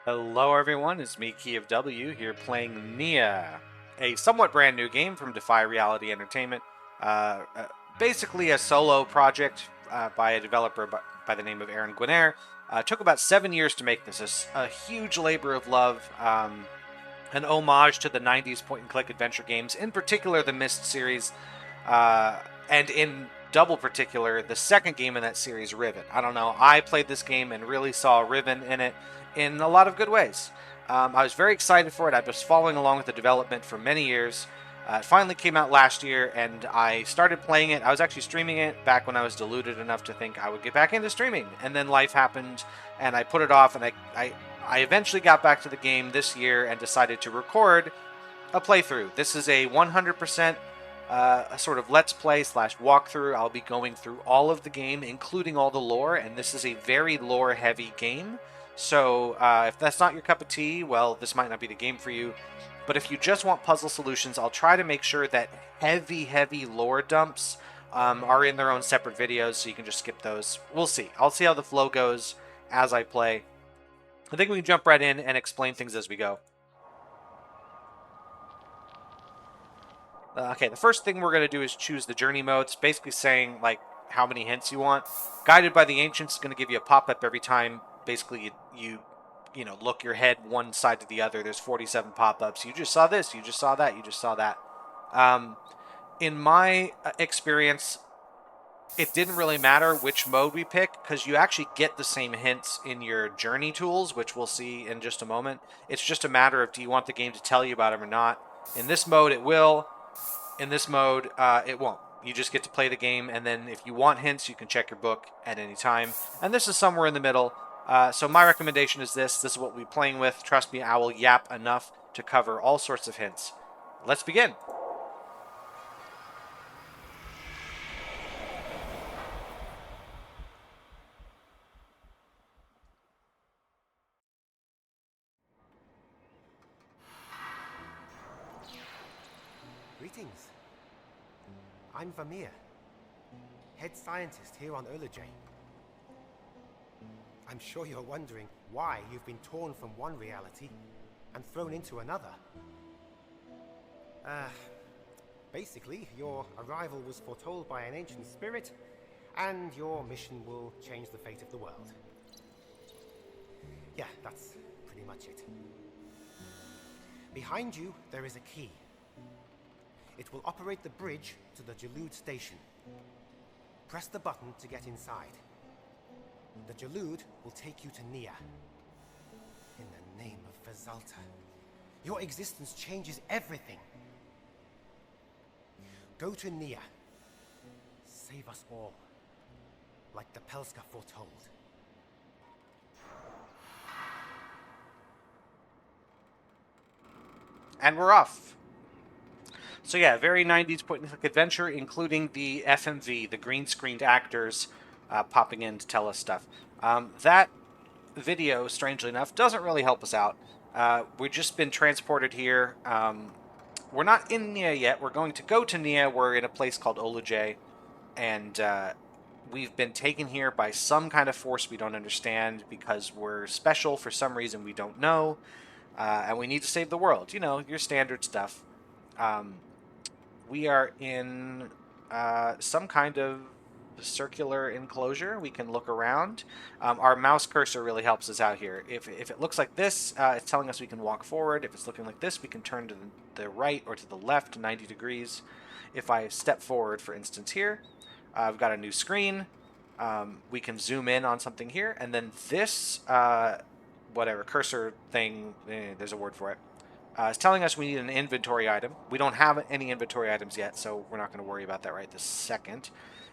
Hello everyone, it's me, Key of W, here playing Neyyah, a somewhat brand new game from Defy Reality Entertainment. Basically a solo project by a developer by the name of Aaron Guinair. It took about 7 years to make this, a huge labor of love, an homage to the 90s point-and-click adventure games, in particular the Myst series, and in double particular, the second game in that series, Riven. I don't know, I played this game and really saw Riven in it in a lot of good ways. I was very excited for it. I've been following along with the development for many years. It finally came out last year, and I started playing it. I was actually streaming it back when I was deluded enough to think I would get back into streaming. And then life happened, and I put it off, and I eventually got back to the game this year and decided to record a playthrough. This is a 100% a sort of let's play slash walkthrough. I'll be going through all of the game, including all the lore, and this is a very lore-heavy game. So if that's not your cup of tea, well, this might not be the game for you. But if you just want puzzle solutions, I'll try to make sure that heavy lore dumps are in their own separate videos, so you can just skip those. We'll see. I'll see how the flow goes as I play. I think we can jump right in and explain things as we go. Okay, the first thing we're going to do is choose the journey mode. It's basically saying, like, how many hints you want. Guided by the Ancients is going to give you a pop-up every time. Basically, you know, look your head one side to the other. There's 47 pop-ups. You just saw this. You just saw that. You just saw that. In my experience, it didn't really matter which mode we pick because you actually get the same hints in your journey tools, which we'll see in just a moment. It's just a matter of do you want the game to tell you about them or not. In this mode, it will. In this mode, it won't. You just get to play the game, and then if you want hints, you can check your book at any time. And this is somewhere in the middle. So my recommendation is this. This is what we'll be playing with. Trust me, I will yap enough to cover all sorts of hints. Let's begin. Greetings. I'm Vermeer, head scientist here on Olajay. I'm sure you're wondering why you've been torn from one reality and thrown into another. Basically, your arrival was foretold by an ancient spirit, and your mission will change the fate of the world. Yeah, that's pretty much it. Behind you, there is a key. It will operate the bridge to the Jalud station. Press the button to get inside. The Jalud will take you to Neyyah. In the name of Vezalta, your existence changes everything. Go to Neyyah. Save us all, like the Pelska foretold. And we're off. So yeah, very 90s point-and-click adventure, including the FMV, the green-screened actors popping in to tell us stuff. That video, strangely enough, doesn't really help us out. We've just been transported here. We're not in Neyyah yet. We're going to go to Neyyah. We're in a place called Olajay, and we've been taken here by some kind of force we don't understand because we're special for some reason we don't know, and we need to save the world. You know, your standard stuff. We are in some kind of circular enclosure. We can look around. Our mouse cursor really helps us out here. If it looks like this, it's telling us we can walk forward. If it's looking like this, we can turn to the right or to the left 90 degrees. If I step forward, for instance, here, I've got a new screen. We can zoom in on something here, and then this whatever cursor thing, there's a word for it. It's telling us we need an inventory item. We don't have any inventory items yet, so we're not going to worry about that right this second.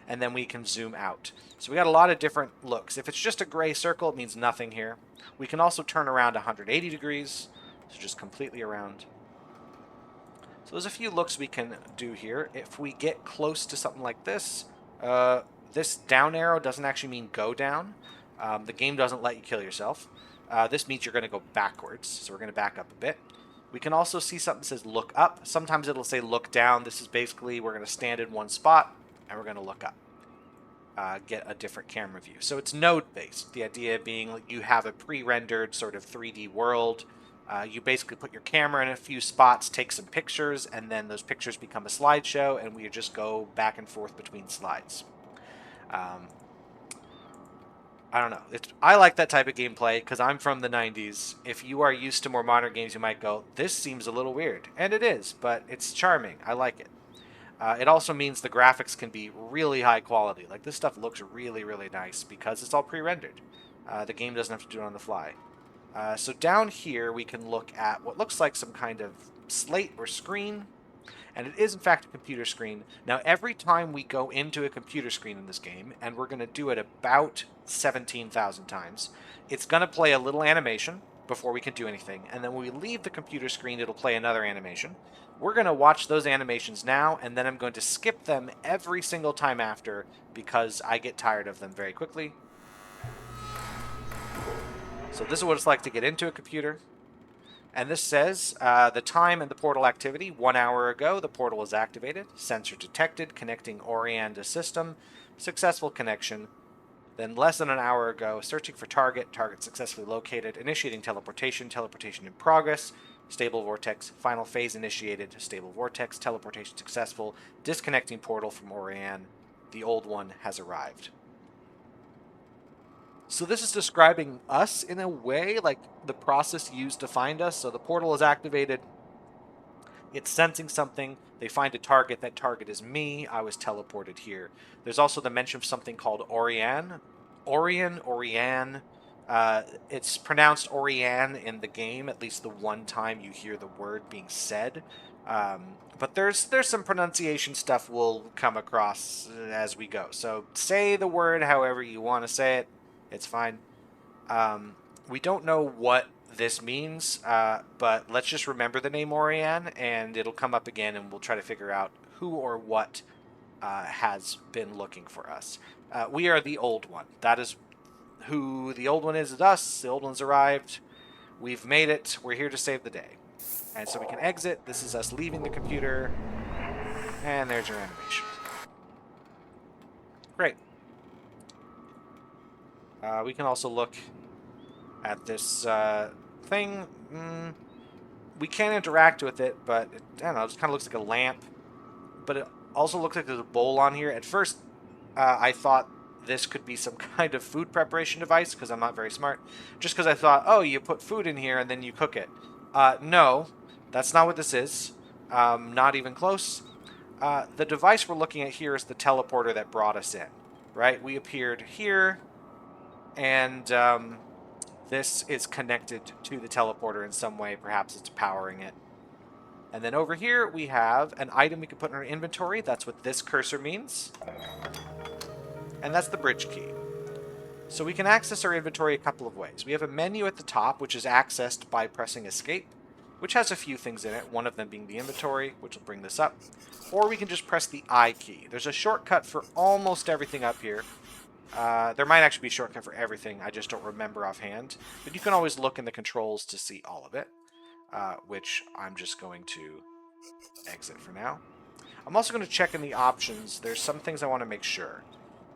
And then we can zoom out. So we got a lot of different looks. If it's just a gray circle, it means nothing here. We can also turn around 180 degrees, so just completely around. So there's a few looks we can do here. If we get close to something like this, this down arrow doesn't actually mean go down. The game doesn't let you kill yourself. This means you're going to go backwards, so we're going to back up a bit. We can also see something that says look up. Sometimes it'll say look down. This is basically we're going to stand in one spot and we're going to look up. Get a different camera view. So it's node-based. The idea being like you have a pre-rendered sort of 3D world. You basically put your camera in a few spots, take some pictures, and then those pictures become a slideshow, and we just go back and forth between slides. I don't know. I like that type of gameplay because I'm from the 90s. If you are used to more modern games, you might go, this seems a little weird. And it is, but it's charming. I like it. It also means the graphics can be really high quality. Like, this stuff looks really, really nice because it's all pre-rendered. The game doesn't have to do it on the fly. So down here, we can look at what looks like some kind of slate or screen. And it is, in fact, a computer screen. Now, every time we go into a computer screen in this game, and we're going to do it about 17,000 times, it's going to play a little animation before we can do anything. And then when we leave the computer screen, it'll play another animation. We're going to watch those animations now, and then I'm going to skip them every single time after because I get tired of them very quickly. So this is what it's like to get into a computer. And this says the time and the portal activity. 1 hour ago, the portal was activated. Sensor detected. Connecting Orion to system. Successful connection. Then less than an hour ago, searching for target. Target successfully located. Initiating teleportation. Teleportation in progress. Stable vortex. Final phase initiated. Stable vortex. Teleportation successful. Disconnecting portal from Orion. The old one has arrived. So this is describing us in a way, like the process used to find us. So the portal is activated. It's sensing something. They find a target. That target is me. I was teleported here. There's also the mention of something called Orion. Orion. It's pronounced Orion in the game, at least the one time you hear the word being said. But there's some pronunciation stuff we'll come across as we go. So say the word however you want to say it. It's fine. Um, we don't know what this means, but let's just remember the name Orion, and it'll come up again, and we'll try to figure out who or what has been looking for us. We are the old one. That is who the old one is us. The old one's arrived. We've made it. We're here to save the day. And so we can exit. This is us leaving the computer. And there's your animation. Great. We can also look at this thing. We can't interact with it, but I don't know. It just kind of looks like a lamp. But it also looks like there's a bowl on here. At first, I thought this could be some kind of food preparation device because I'm not very smart. Just because I thought, oh, you put food in here and then you cook it. No, that's not what this is. Not even close. The device we're looking at here is the teleporter that brought us in, right? We appeared here, and this is connected to the teleporter in some way. Perhaps it's powering it. And then over here, we have an item we can put in our inventory. That's what this cursor means. And that's the bridge key. So we can access our inventory a couple of ways. We have a menu at the top, which is accessed by pressing escape, which has a few things in it, one of them being the inventory, which will bring this up. Or we can just press the I key. There's a shortcut for almost everything up here. There might actually be a shortcut for everything, I just don't remember offhand. But you can always look in the controls to see all of it, which I'm just going to exit for now. I'm also going to check in the options. There's some things I want to make sure.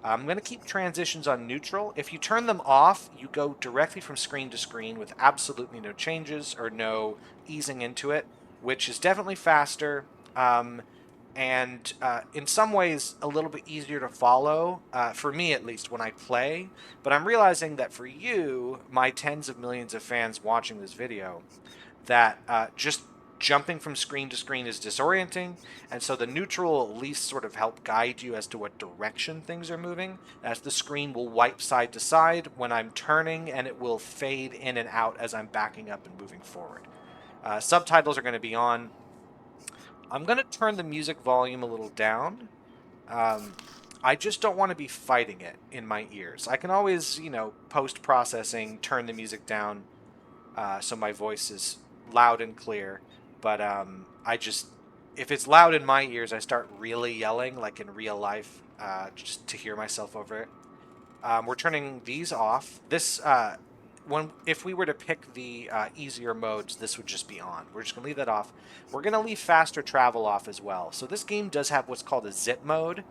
I'm going to keep transitions on neutral. If you turn them off, you go directly from screen to screen with absolutely no changes or no easing into it, which is definitely faster. And in some ways a little bit easier to follow, for me at least, when I play. But I'm realizing that for you, my tens of millions of fans watching this video, that just jumping from screen to screen is disorienting, and so the neutral will at least sort of help guide you as to what direction things are moving, as the screen will wipe side to side when I'm turning, and it will fade in and out as I'm backing up and moving forward. Subtitles are going to be on. I'm going to turn the music volume a little down. I just don't want to be fighting it in my ears. I can always, post-processing, turn the music down so my voice is loud and clear. But if it's loud in my ears, I start really yelling, like in real life, just to hear myself over it. We're turning these off. This if we were to pick the easier modes, this would just be on. We're just going to leave that off. We're going to leave faster travel off as well. So this game does have what's called a zip mode,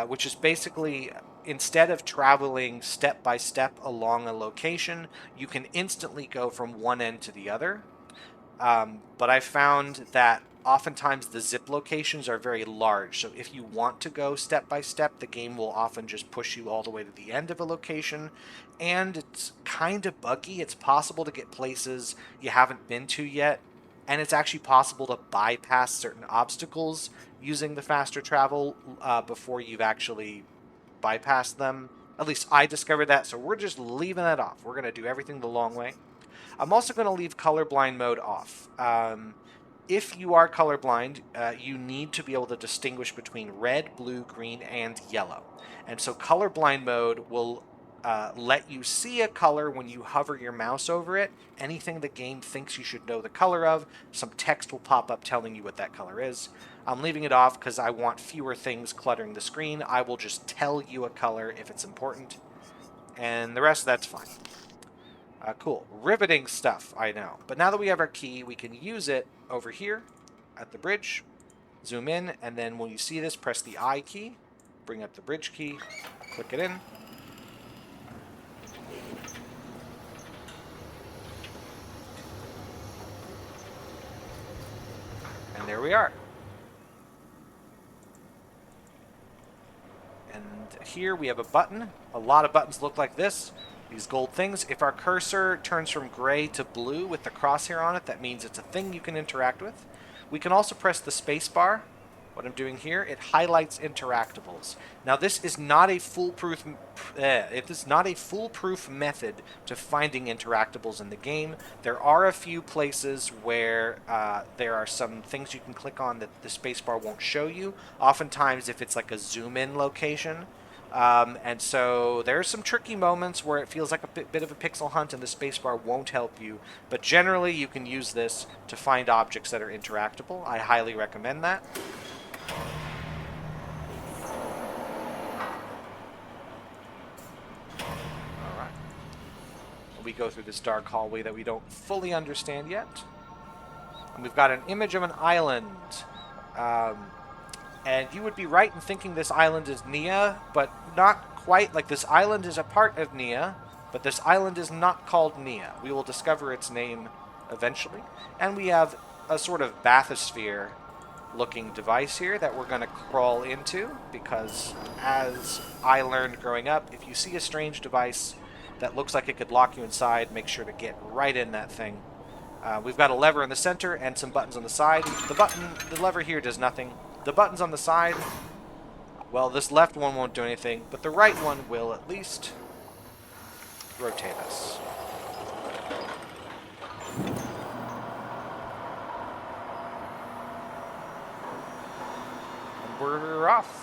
which is basically instead of traveling step by step along a location, you can instantly go from one end to the other. But I found that oftentimes the zip locations are very large. So if you want to go step by step, the game will often just push you all the way to the end of a location. And it's kind of buggy. It's possible to get places you haven't been to yet. And it's actually possible to bypass certain obstacles using the faster travel before you've actually bypassed them. At least I discovered that, so we're just leaving that off. We're going to do everything the long way. I'm also going to leave colorblind mode off. If you are colorblind, you need to be able to distinguish between red, blue, green, and yellow. And so colorblind mode will let you see a color when you hover your mouse over it. Anything the game thinks you should know the color of, some text will pop up telling you what that color is. I'm leaving it off because I want fewer things cluttering the screen. I will just tell you a color if it's important. And the rest, that's fine. Cool. Riveting stuff, I know. But now that we have our key, we can use it over here at the bridge. Zoom in, and then when you see this, press the I key. Bring up the bridge key. Click it in. And there we are. And here we have a button. A lot of buttons look like this. These gold things. If our cursor turns from gray to blue with the crosshair on it, that means it's a thing you can interact with. We can also press the space bar. What I'm doing here, it highlights interactables. Now this is not a foolproof method to finding interactables in the game. There are a few places where there are some things you can click on that the spacebar won't show you. Oftentimes if it's like a zoom in location. And so there are some tricky moments where it feels like a bit of a pixel hunt and the spacebar won't help you. But generally you can use this to find objects that are interactable. I highly recommend that. Alright. We go through this dark hallway that we don't fully understand yet. And we've got an image of an island. And you would be right in thinking this island is Neyyah, but not quite. Like, this island is a part of Neyyah, but this island is not called Neyyah. We will discover its name eventually. And we have a sort of bathysphere looking device here that we're going to crawl into, because as I learned growing up, if you see a strange device that looks like it could lock you inside, make sure to get right in that thing. We've got a lever in the center and some buttons on the side. The lever here does nothing. The buttons on the side, well, this left one won't do anything, but the right one will at least rotate us. We're off.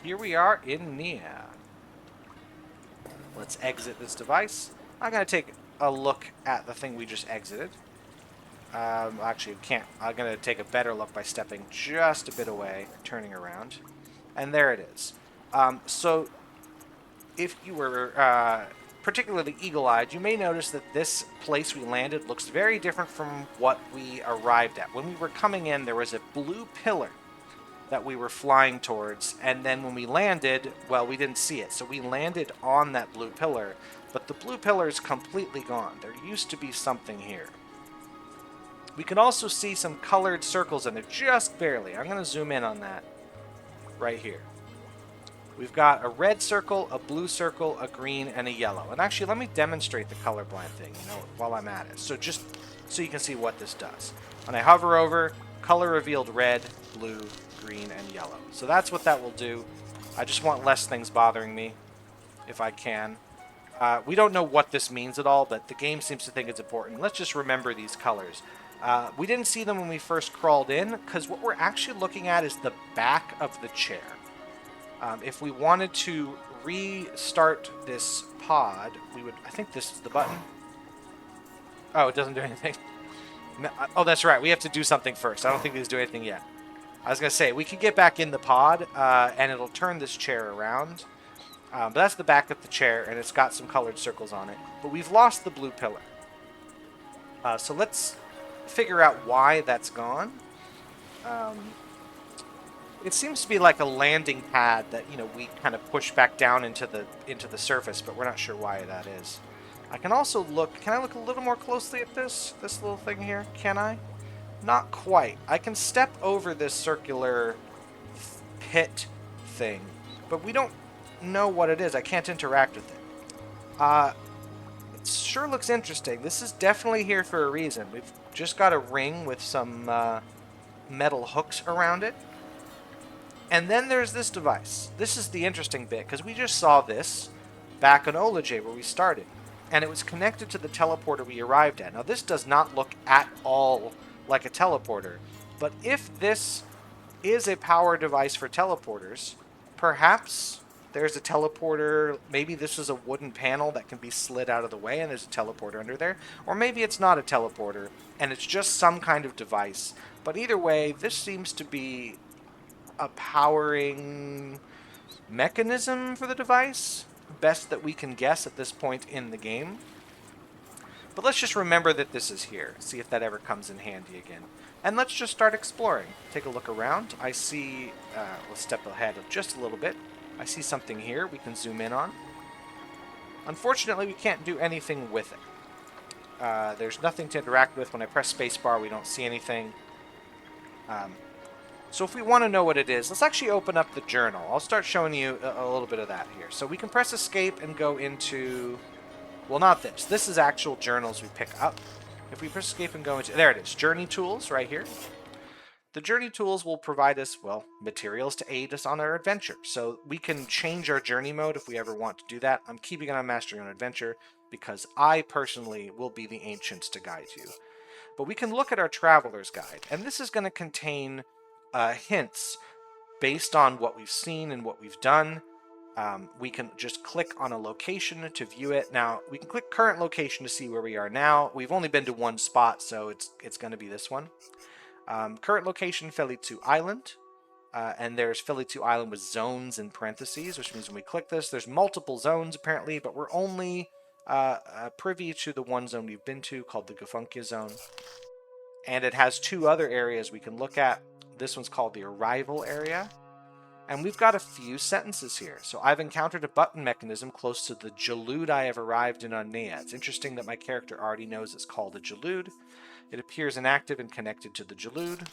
Here we are in Neyyah. Let's exit this device. I'm going to take a look at the thing we just exited. Actually, can't. I'm going to take a better look by stepping just a bit away, turning around. And there it is. So, if you were particularly eagle-eyed, you may notice that this place we landed looks very different from what we arrived at. When we were coming in, there was a blue pillar that we were flying towards, and then when we landed, well, we didn't see it. So we landed on that blue pillar, but the blue pillar is completely gone. There used to be something here. We can also see some colored circles in it, just barely. I'm going to zoom in on that right here. We've got a red circle, a blue circle, a green, and a yellow. And actually, let me demonstrate the colorblind thing, while I'm at it. So just so you can see what this does. When I hover over, color revealed red, blue, green, and yellow. So that's what that will do. I just want less things bothering me, if I can. We don't know what this means at all, but the game seems to think it's important. Let's just remember these colors. We didn't see them when we first crawled in, because what we're actually looking at is the back of the chair. If we wanted to restart this pod, we would... I think this is the button. Oh, it doesn't do anything. Oh, that's right. We have to do something first. I don't think these do anything yet. I was going to say, we could get back in the pod, and it'll turn this chair around. But that's the back of the chair, and it's got some colored circles on it. But we've lost the blue pillar. So let's figure out why that's gone. It seems to be like a landing pad that, you know, we kind of push back down into the surface, but we're not sure why that is. I can also look... Can I look a little more closely at this little thing here? Can I? Not quite. I can step over this circular pit thing, but we don't know what it is. I can't interact with it. It sure looks interesting. This is definitely here for a reason. We've just got a ring with some metal hooks around it. And then there's this device. This is the interesting bit, because we just saw this back on Olajay where we started. And it was connected to the teleporter we arrived at. Now, this does not look at all like a teleporter. But if this is a power device for teleporters, perhaps there's a teleporter. Maybe this is a wooden panel that can be slid out of the way and there's a teleporter under there. Or maybe it's not a teleporter and it's just some kind of device. But either way, this seems to be a powering mechanism for the device. Best that we can guess at this point in the game. But let's just remember that this is here. See if that ever comes in handy again. And let's just start exploring. Take a look around. I see... let's step ahead just a little bit. I see something here we can zoom in on. Unfortunately, we can't do anything with it. There's nothing to interact with. When I press spacebar, we don't see anything. So if we want to know what it is, let's actually open up the journal. I'll start showing you a little bit of that here. So we can press escape and go into... Well, not this. This is actual journals we pick up. If we press escape and go into... There it is. Journey tools right here. The journey tools will provide us, well, materials to aid us on our adventure. So we can change our journey mode if we ever want to do that. I'm keeping it on Mastering on Adventure because I personally will be the ancients to guide you. But we can look at our Traveler's Guide, and this is going to contain hints based on what we've seen and what we've done. We can just click on a location to view it. Now, we can click current location to see where we are now. We've only been to one spot, so it's going to be this one. Current location, Felitu Island. And there's Felitu Island with zones in parentheses, which means when we click this, there's multiple zones apparently, but we're only privy to the one zone we've been to called the Gafunkia Zone. And it has two other areas we can look at. This one's called the Arrival Area. And we've got a few sentences here. So I've encountered a button mechanism close to the Jalude I have arrived in on Neyyah. It's interesting that my character already knows it's called a Jalude. It appears inactive and connected to the Jalude.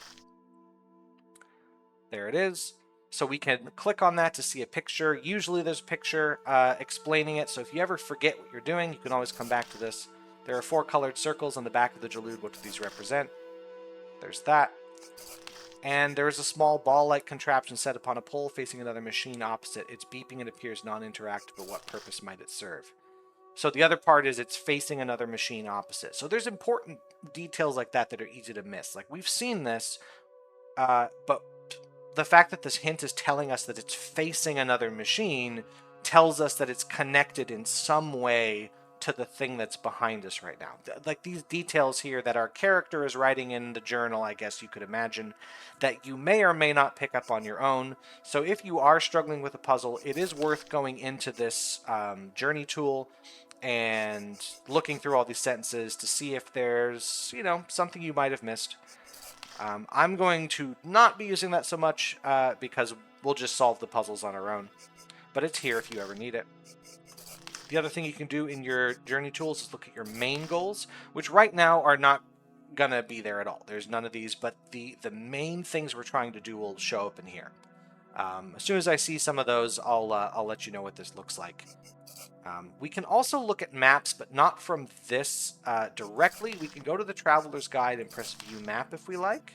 There it is. So we can click on that to see a picture. Usually there's a picture explaining it. So if you ever forget what you're doing, you can always come back to this. There are 4 colored circles on the back of the Jalude. What do these represent? There's that. And there is a small ball-like contraption set upon a pole facing another machine opposite. It's beeping and appears non-interactive, but what purpose might it serve? So the other part is it's facing another machine opposite. So there's important details like that that are easy to miss. Like, we've seen this, but the fact that this hint is telling us that it's facing another machine tells us that it's connected in some way to the thing that's behind us right now. Like these details here that our character is writing in the journal, I guess you could imagine, that you may or may not pick up on your own. So if you are struggling with a puzzle, it is worth going into this journey tool and looking through all these sentences to see if there's, you know, something you might have missed. I'm going to not be using that so much because we'll just solve the puzzles on our own. But it's here if you ever need it. The other thing you can do in your journey tools is look at your main goals, which right now are not going to be there at all. There's none of these, but the main things we're trying to do will show up in here. As soon as I see some of those, I'll let you know what this looks like. We can also look at maps, but not from this directly. We can go to the Traveler's Guide and press View Map if we like.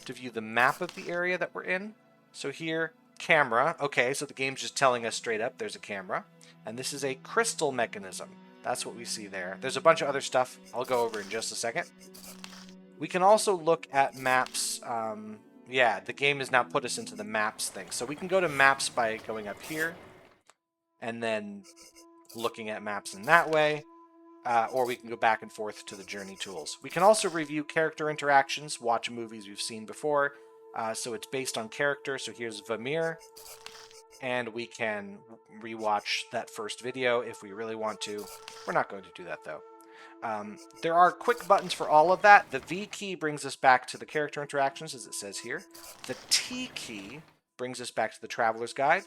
to view the map of the area that we're in. So here, camera. Okay, so the game's just telling us straight up there's a camera. And this is a crystal mechanism. That's what we see there. There's a bunch of other stuff I'll go over in just a second. We can also look at maps. Yeah, the game has now put us into the maps thing. So we can go to maps by going up here and then looking at maps in that way. Or we can go back and forth to the journey tools. We can also review character interactions, watch movies we've seen before. So it's based on character. So here's Vamir. And we can rewatch that first video if we really want to. We're not going to do that, though. There are quick buttons for all of that. The V key brings us back to the character interactions, as it says here. The T key brings us back to the Traveler's Guide.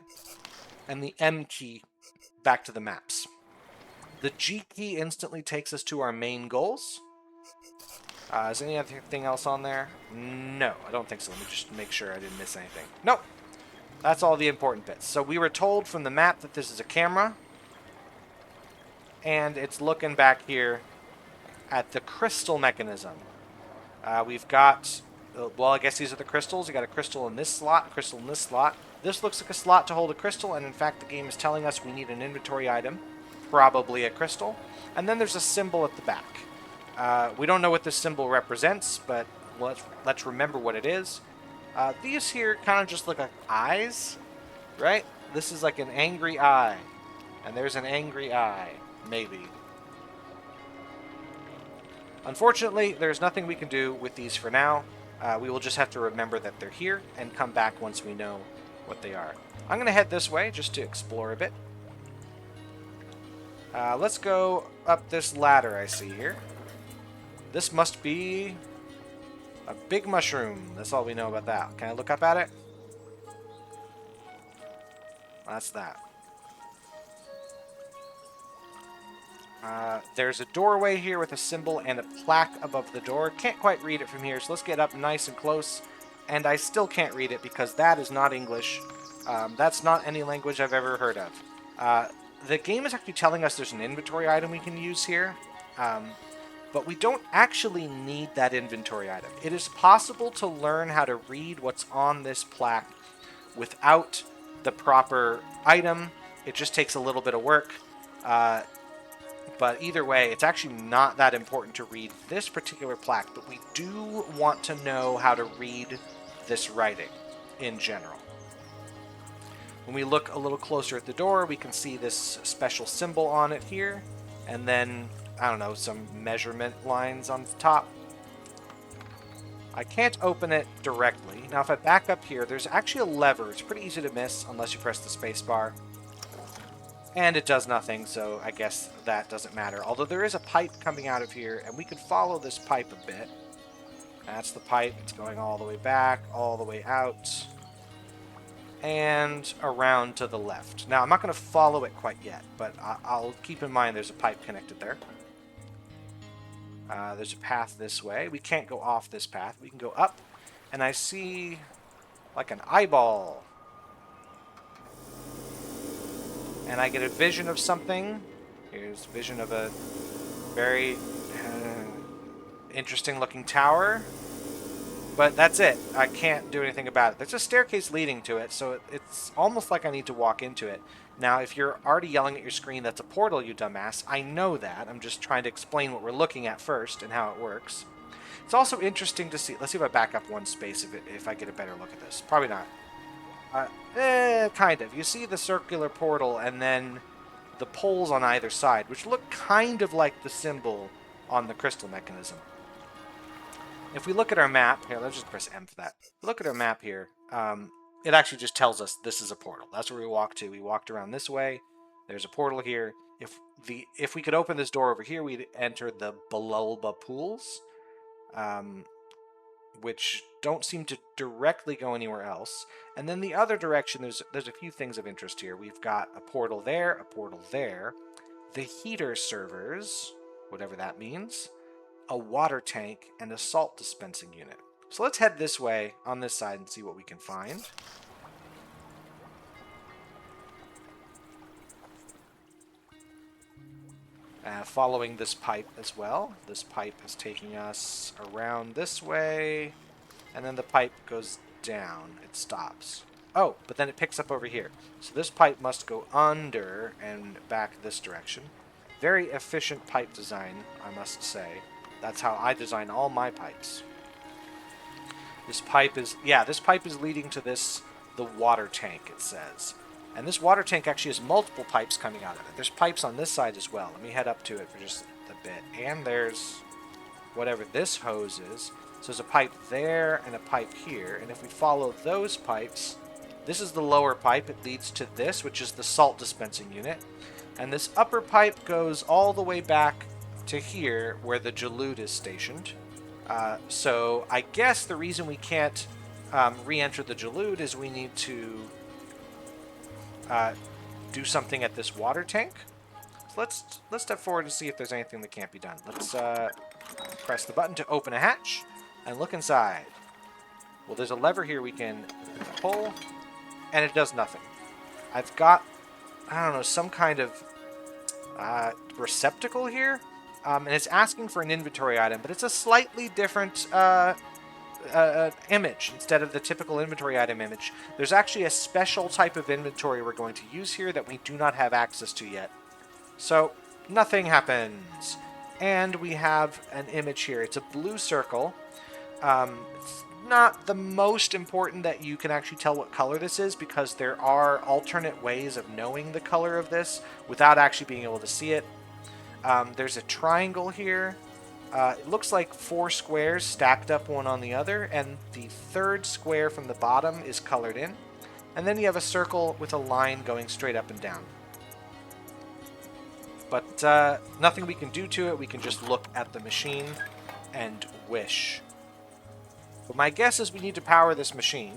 And the M key back to the maps. The G key instantly takes us to our main goals. Is anything else on there? No, I don't think so. Let me just make sure I didn't miss anything. Nope. That's all the important bits. So we were told from the map that this is a camera. And it's looking back here at the crystal mechanism. We've got, well, I guess these are the crystals. You got a crystal in this slot, a crystal in this slot. This looks like a slot to hold a crystal, and in fact the game is telling us we need an inventory item, probably a crystal. And then there's a symbol at the back. We don't know what this symbol represents, but let's remember what it is. These here kind of just look like eyes, right? This is like an angry eye, and there's an angry eye, maybe. Unfortunately, there's nothing we can do with these for now. We will just have to remember that they're here and come back once we know what they are. I'm going to head this way just to explore a bit. Let's go up this ladder I see here. This must be a big mushroom. That's all we know about that. Can I look up at it? That's that. There's a doorway here with a symbol and a plaque above the door. Can't quite read it from here, so let's get up nice and close. And I still can't read it because that is not English. That's not any language I've ever heard of. The game is actually telling us there's an inventory item we can use here. But we don't actually need that inventory item. It is possible to learn how to read what's on this plaque without the proper item. It just takes a little bit of work. But either way, it's actually not that important to read this particular plaque, but we do want to know how to read this writing in general. When we look a little closer at the door, we can see this special symbol on it here, and then, I don't know, some measurement lines on the top. I can't open it directly. Now, if I back up here, there's actually a lever. It's pretty easy to miss unless you press the space bar. And it does nothing, so I guess that doesn't matter. Although there is a pipe coming out of here, and we could follow this pipe a bit. That's the pipe. It's going all the way back, all the way out, and around to the left. Now, I'm not going to follow it quite yet, but I'll keep in mind there's a pipe connected there. There's a path this way. We can't go off this path. We can go up, and I see like an eyeball. And I get a vision of something. Here's a vision of a very interesting looking tower. But that's it. I can't do anything about it. There's a staircase leading to it, so it's almost like I need to walk into it. Now, if you're already yelling at your screen, that's a portal, you dumbass. I know that. I'm just trying to explain what we're looking at first and how it works. It's also interesting to see. Let's see if I back up one space if I get a better look at this. Probably not. Kind of. You see the circular portal and then the poles on either side, which look kind of like the symbol on the crystal mechanism. If we look at our map, here, let's just press M for that. Look at our map here. It actually just tells us this is a portal. That's where we walked to. We walked around this way. There's a portal here. If we could open this door over here, we'd enter the Balulba pools. Which don't seem to directly go anywhere else. And then the other direction, there's a few things of interest here. We've got a portal there, a portal there, the heater servers, whatever that means, a water tank, and a salt dispensing unit. So let's head this way on this side and see what we can find. Following this pipe as well. This pipe is taking us around this way and then the pipe goes down. It stops. Oh, but then it picks up over here. So this pipe must go under and back this direction. Very efficient pipe design, I must say. That's how I design all my pipes. This pipe is, yeah, this pipe is leading to this, the water tank, it says. And this water tank actually has multiple pipes coming out of it. There's pipes on this side as well. Let me head up to it for just a bit. And there's whatever this hose is. So there's a pipe there and a pipe here. And if we follow those pipes, this is the lower pipe. It leads to this, which is the salt dispensing unit. And this upper pipe goes all the way back to here where the Jalud is stationed. So I guess the reason we can't re-enter the Jalud is we need to do something at this water tank. So let's step forward and see if there's anything that can't be done. Let's press the button to open a hatch and look inside. Well, there's a lever here we can pull, and it does nothing. I've got, I don't know, some kind of receptacle here, and it's asking for an inventory item, but it's a slightly different image instead of the typical inventory item image. There's actually a special type of inventory we're going to use here that we do not have access to yet. So nothing happens. And we have an image here. It's a blue circle. It's not the most important that you can actually tell what color this is, because there are alternate ways of knowing the color of this without actually being able to see it. There's a triangle here. It looks like 4 squares stacked up one on the other, and the third square from the bottom is colored in. And then you have a circle with a line going straight up and down. But nothing we can do to it. We can just look at the machine and wish. But my guess is we need to power this machine,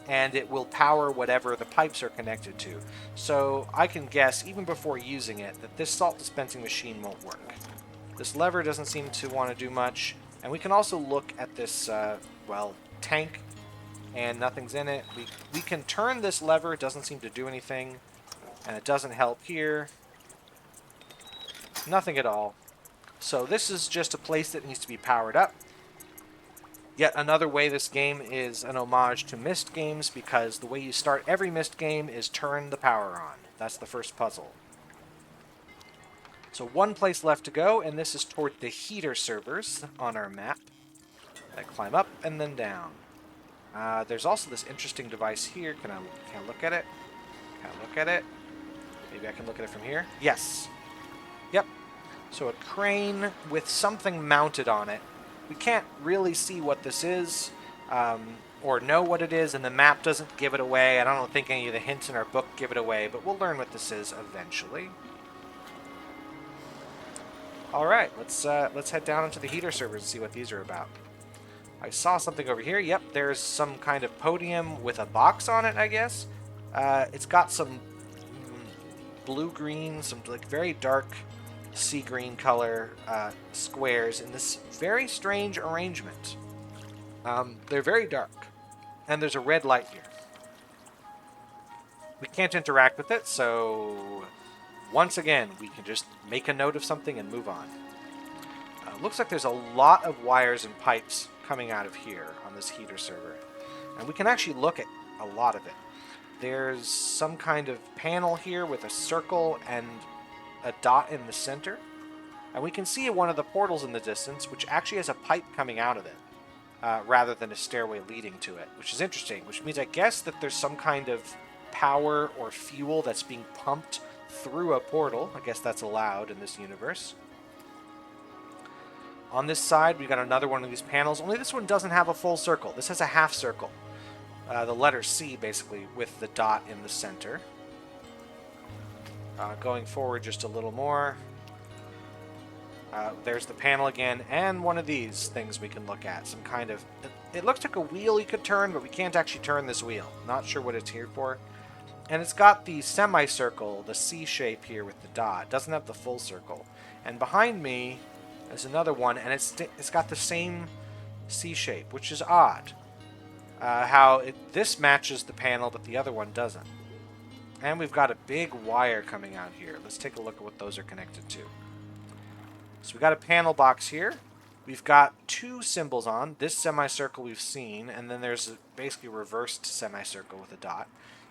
and it will power whatever the pipes are connected to. So I can guess, even before using it, that this salt dispensing machine won't work. This lever doesn't seem to want to do much. And we can also look at this, tank, and nothing's in it. We can turn this lever. It doesn't seem to do anything. And it doesn't help here. Nothing at all. So this is just a place that needs to be powered up. Yet another way this game is an homage to Myst games, because the way you start every Myst game is turn the power on. That's the first puzzle. So one place left to go, and this is toward the heater servers on our map. I climb up and then down. There's also this interesting device here. Can I look at it? Can I look at it? Maybe I can look at it from here. Yes. Yep. So a crane with something mounted on it. We can't really see what this is, or know what it is, and the map doesn't give it away. I don't think any of the hints in our book give it away, but we'll learn what this is eventually. Alright, let's head down into the heater servers and see what these are about. I saw something over here. Yep, there's some kind of podium with a box on it, I guess. It's got some blue-green, some like very dark sea green color squares in this very strange arrangement. They're very dark, and there's a red light here. We can't interact with it, so once again we can just make a note of something and move on. Looks like there's a lot of wires and pipes coming out of here on this heater server, and we can actually look at a lot of it. There's some kind of panel here with a circle and a dot in the center, and we can see one of the portals in the distance, which actually has a pipe coming out of it, rather than a stairway leading to it, which is interesting, which means I guess that there's some kind of power or fuel that's being pumped through a portal. I guess that's allowed in this universe. On this side, we've got another one of these panels, only this one doesn't have a full circle. This has a half circle. The letter C, basically, with the dot in the center. Going forward just a little more. There's the panel again, and one of these things we can look at. Some kind of... It looks like a wheel you could turn, but we can't actually turn this wheel. Not sure what it's here for. And it's got the semicircle, the C shape here with the dot. It doesn't have the full circle. And behind me is another one, and it's got the same C shape, which is odd. This matches the panel, but the other one doesn't. And we've got a big wire coming out here. Let's take a look at what those are connected to. So we got a panel box here. We've got two symbols on. This semicircle we've seen, and then there's a basically reversed semicircle with a dot.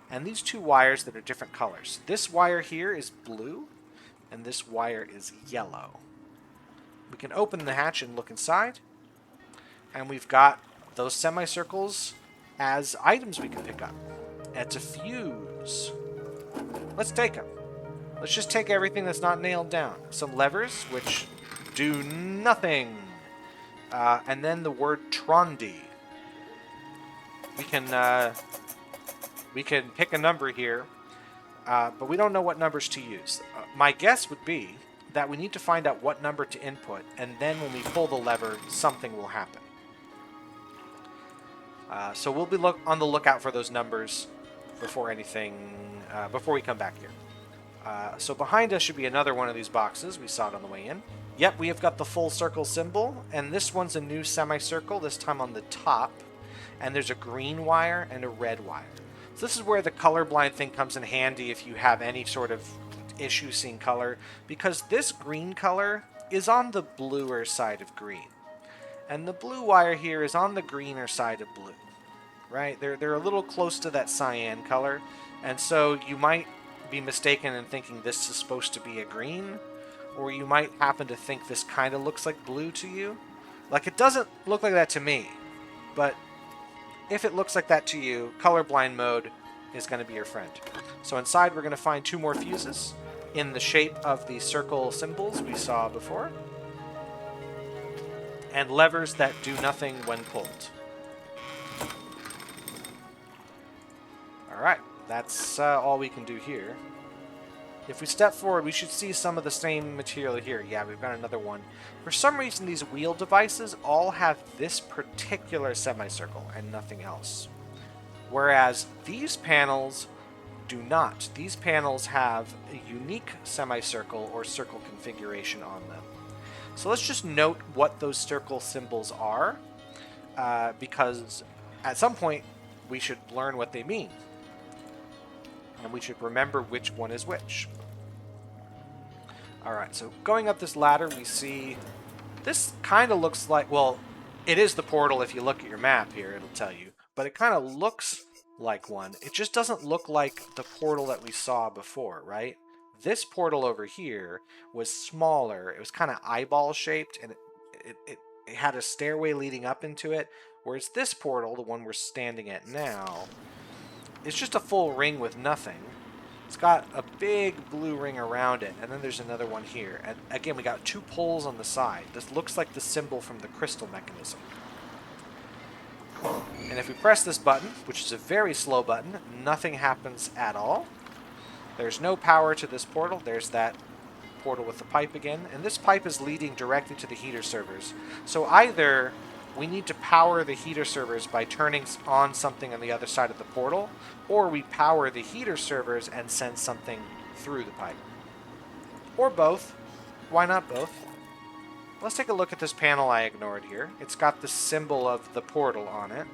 And these two wires that are different colors. This wire here is blue, and this wire is yellow. We can open the hatch and look inside, and we've got those semicircles as items we can pick up. It's a fuse. Let's take them. Let's just take everything that's not nailed down. Some levers, which do nothing. And then the word Trondi. We can pick a number here, but we don't know what numbers to use. My guess would be that we need to find out what number to input, and then when we pull the lever, something will happen. So we'll be on the lookout for those numbers before we come back here. So behind us should be another one of these boxes. We saw it on the way in. Yep, we have got the full circle symbol, and this one's a new semicircle, this time on the top. And there's a green wire and a red wire. So this is where the colorblind thing comes in handy if you have any sort of issue seeing color, because this green color is on the bluer side of green. And the blue wire here is on the greener side of blue, right? They're a little close to that cyan color, and so you might be mistaken in thinking this is supposed to be a green, or you might happen to think this kind of looks like blue to you. Like, it doesn't look like that to me, but if it looks like that to you, colorblind mode is going to be your friend. So inside we're going to find two more fuses in the shape of the circle symbols we saw before, and levers that do nothing when pulled. Alright, that's all we can do here. If we step forward, we should see some of the same material here. Yeah, we've got another one. For some reason, these wheel devices all have this particular semicircle and nothing else. Whereas these panels do not. These panels have a unique semicircle or circle configuration on them. So let's just note what those circle symbols are, because at some point we should learn what they mean. And we should remember which one is which. Alright, so going up this ladder, we see this kind of looks like, well, it is the portal. If you look at your map here, it'll tell you, but it kind of looks like one. It just doesn't look like the portal that we saw before, right? This portal over here was smaller. It was kind of eyeball shaped, and it had a stairway leading up into it, whereas this portal, the one we're standing at now, it's just a full ring with nothing. It's got a big blue ring around it, and then there's another one here. And again, we got two poles on the side. This looks like the symbol from the crystal mechanism. And if we press this button, which is a very slow button, nothing happens at all. There's no power to this portal. There's that portal with the pipe again. And this pipe is leading directly to the heater servers. So either we need to power the heater servers by turning on something on the other side of the portal, or we power the heater servers and send something through the pipe. Or both. Why not both? Let's take a look at this panel I ignored here. It's got the symbol of the portal on it.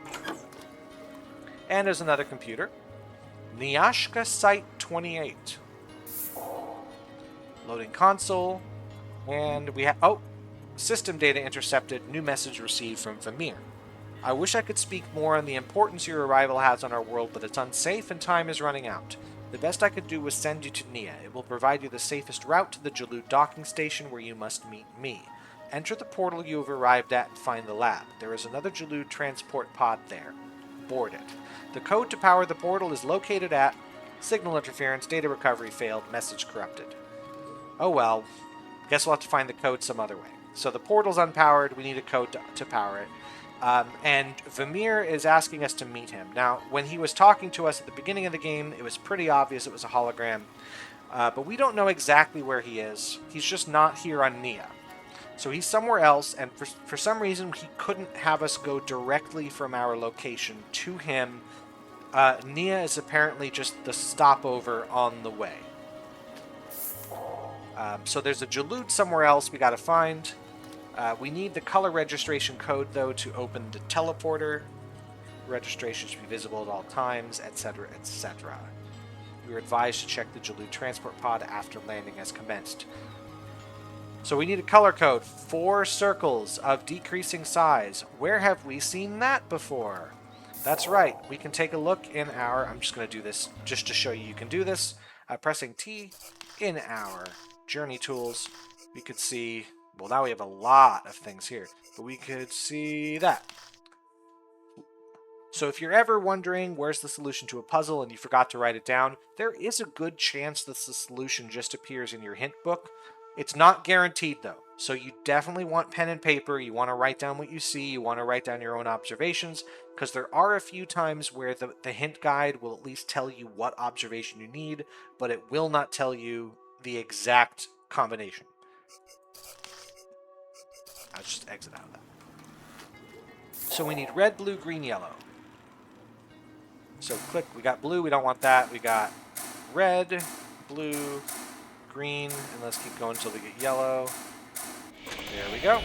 And there's another computer. Neyyah Site 28. Loading console. And we have... oh! System data intercepted. New message received from Vamir. I wish I could speak more on the importance your arrival has on our world, but it's unsafe and time is running out. The best I could do was send you to Neyyah. It will provide you the safest route to the Jalud docking station where you must meet me. Enter the portal you have arrived at and find the lab. There is another Jalud transport pod there. Board it. The code to power the portal is located at signal interference, data recovery failed, message corrupted. Oh well. Guess we'll have to find the code some other way. So the portal's unpowered. We need a code to power it. And Vamir is asking us to meet him. Now, when he was talking to us at the beginning of the game, it was pretty obvious it was a hologram. But we don't know exactly where he is. He's just not here on Neyyah. So he's somewhere else, and for some reason he couldn't have us go directly from our location to him. Neyyah is apparently just the stopover on the way. So there's a Jalud somewhere else we gotta find. We need the color registration code, though, to open the teleporter. Registration should be visible at all times, etc., etc. We were advised to check the Jalud transport pod after landing has commenced. So we need a color code. 4 circles of decreasing size. Where have we seen that before? That's right. We can take a look in our... I'm just going to do this just to show you can do this. Pressing T in our journey tools, we could see... Well, now we have a lot of things here. But we could see that. So if you're ever wondering where's the solution to a puzzle and you forgot to write it down, there is a good chance that the solution just appears in your hint book. It's not guaranteed though, so you definitely want pen and paper. You want to write down what you see, you want to write down your own observations, because there are a few times where the hint guide will at least tell you what observation you need, but it will not tell you the exact combination. I'll just exit out of that. So we need red, blue, green, yellow. So click, we got blue, we don't want that. We got red, blue, green, and let's keep going until we get yellow. There we go.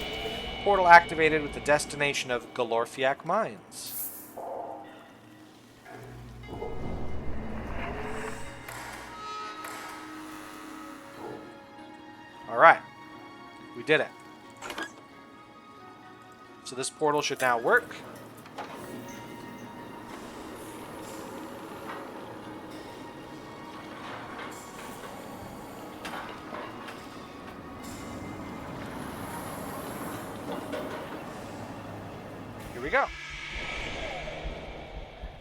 Portal activated with the destination of Galorfiak Mines. Alright, we did it. So this portal should now work. Here we go.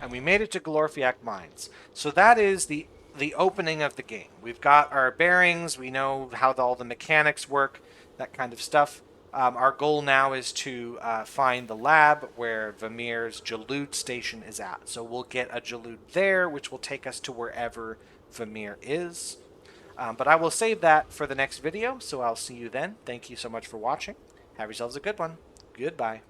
And we made it to Galorfiak Mines. So that is the opening of the game. We've got our bearings, we know how all the mechanics work, that kind of stuff. Our goal now is to find the lab where Vamir's Jalud station is at. So we'll get a Jalud there, which will take us to wherever Vamir is. But I will save that for the next video, so I'll see you then. Thank you so much for watching. Have yourselves a good one. Goodbye.